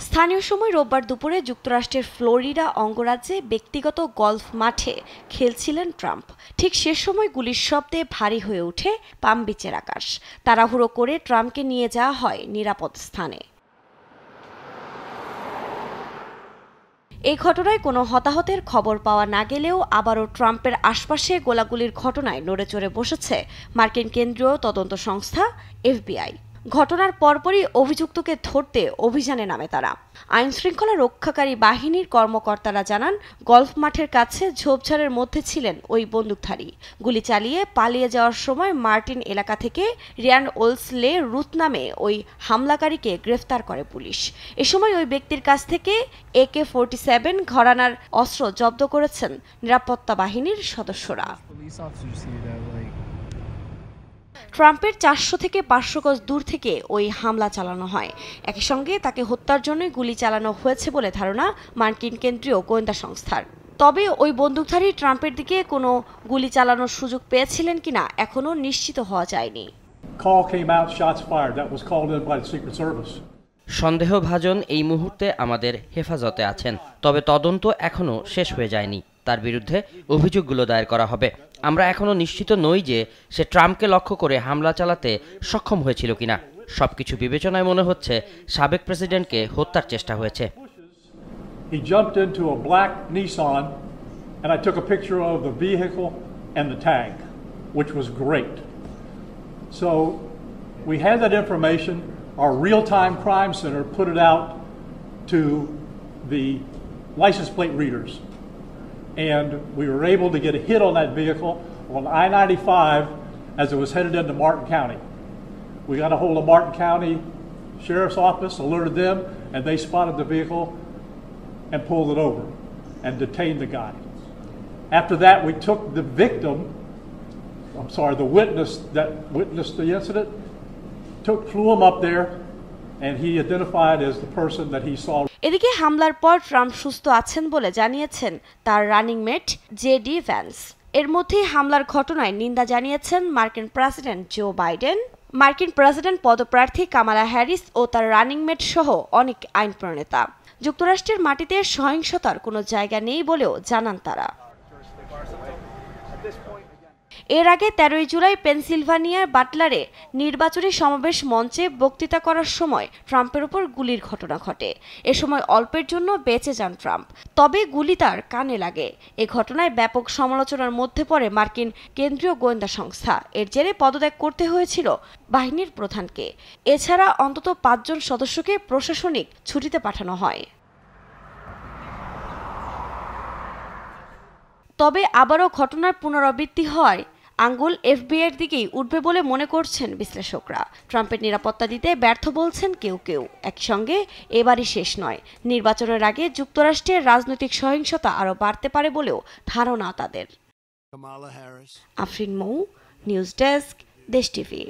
স্থানীয় সময় রোববার দুপুরে যুক্তরাষ্ট্রের ফ্লোরিডা অঙ্গরাজ্যে ব্যক্তিগত গলফ মাঠে খেলছিলেন ট্রাম্প। ঠিক সে সময় গুলির শব্দে ভারী হয়ে ওঠে পাম বিচের আকাশ। তাড়াহুড়ো করে ট্রাম্পকে নিয়ে যাওয়া হয় নিরাপদ স্থানে। এই ঘটনায় কোনো হতাহতের খবর পাওয়া না গেলেও আবারও ট্রাম্পের আশপাশে গোলাগুলির ঘটনায় নড়েচড়ে বসেছে মার্কিন কেন্দ্রীয় তদন্ত সংস্থা FBI। ঘটনার পরপরই অভিযুক্তকে ধরতে অভিযানে নামে তারা। আইনশৃঙ্খলা রক্ষাকারী বাহিনীর কর্মকর্তারা জানান, গলফ মাঠের কাছে ঝোপঝাড়ের মধ্যে ছিলেন ওই বন্দুকধারী। গুলি চালিয়ে পালিয়ে যাওয়ার সময় মার্টিন এলাকা থেকে রিয়ান ওলসলে রুথ নামে ওই হামলাকারীকে গ্রেফতার করে পুলিশ। এ সময় ওই ব্যক্তির কাছ থেকে AK-47 ঘরানার অস্ত্র জব্দ করেছেন নিরাপত্তা বাহিনীর সদস্যরা। ট্রাম্পের 400 থেকে 500 গজ দূর থেকে ওই হামলা চালানো হয়। একই সঙ্গে তাকে হত্যার জন্যই গুলি চালানো হয়েছে বলে ধারণা মার্কিন কেন্দ্রীয় গোয়েন্দা সংস্থার। তবে ওই বন্দুকধারী ট্রাম্পের দিকে কোনো গুলি চালানোর সুযোগ পেয়েছিলেন কিনা এখনও নিশ্চিত হওয়া যায়নি। সন্দেহভাজন এই মুহূর্তে আমাদের হেফাজতে আছেন, তবে তদন্ত এখনও শেষ হয়ে যায়নি। তার বিরুদ্ধে অভিযোগগুলো দায়ের করা হবে। আমরা এখনও নিশ্চিত নই যে সে ট্রাম্পকে লক্ষ্য করে হামলা চালাতে সক্ষম হয়েছিল কিনা। সবকিছু বিবেচনায় মনে হচ্ছে সাবেক প্রেসিডেন্টকে হত্যার চেষ্টা হয়েছে। He jumped into a black Nissan and I took a picture of the vehicle and the tag, which was great. So we had that information. Our real-time crime center put it out to the license plate readers. And we were able to get a hit on that vehicle on I-95 as it was headed into Martin County. We got a hold of Martin County Sheriff's Office, alerted them, and they spotted the vehicle and pulled it over and detained the guy. After that, we took the the witness that witnessed the incident, flew him up there, and he identified as the person that he saw. এদিকে হামলার পর Trump সুস্থ আছেন বলে জানিয়েছেন তার running mate JD Vance. এর মধ্যেই হামলার ঘটনায় নিন্দা জানিয়েছেন মার্কিন প্রেসিডেন্ট জো বাইডেন, মার্কিন প্রেসিডেন্ট পদপ্রার্থী কামালা হ্যারিস ও তার রানিং মেট সহ অনেক আইন প্রণেতা। যুক্তরাষ্ট্রের মাটিতে সহিংসতার কোনো জায়গা নেই বলেও জানান তারা। এর আগে 13 জুলাই পেনসিলভানিয়ার বাটলারে নির্বাচনী সমাবেশ মঞ্চে বক্তৃতা করার সময় ট্রাম্পের উপর গুলির ঘটনা ঘটে। এ সময় অল্পের জন্য বেঁচে যান ট্রাম্প, তবে গুলি তার কানে লাগে। এ ঘটনায় ব্যাপক সমালোচনার মধ্যে পড়ে মার্কিন কেন্দ্রীয় গোয়েন্দা সংস্থা। এর জেরে পদত্যাগ করতে হয়েছিল বাহিনীর প্রধানকে। এছাড়া অন্তত 5 জন সদস্যকে প্রশাসনিক ছুটিতে পাঠানো হয়। তবে আবারও ঘটনার পুনরাবৃত্তি হওয়ায় আঙ্গুল FBI-এর দিকেই উঠবে বলে মনে করছেন বিশ্লেষকরা। ট্রাম্পের নিরাপত্তা দিতে ব্যর্থ বলছেন কেউ কেউ। একসঙ্গে এবারই শেষ নয়, নির্বাচনের আগে যুক্তরাষ্ট্রের রাজনৈতিক সহিংসতা আরও বাড়তে পারে বলেও ধারণা তাদের। আফরিন মৌ, নিউজ ডেস্ক, দেশ টিভি।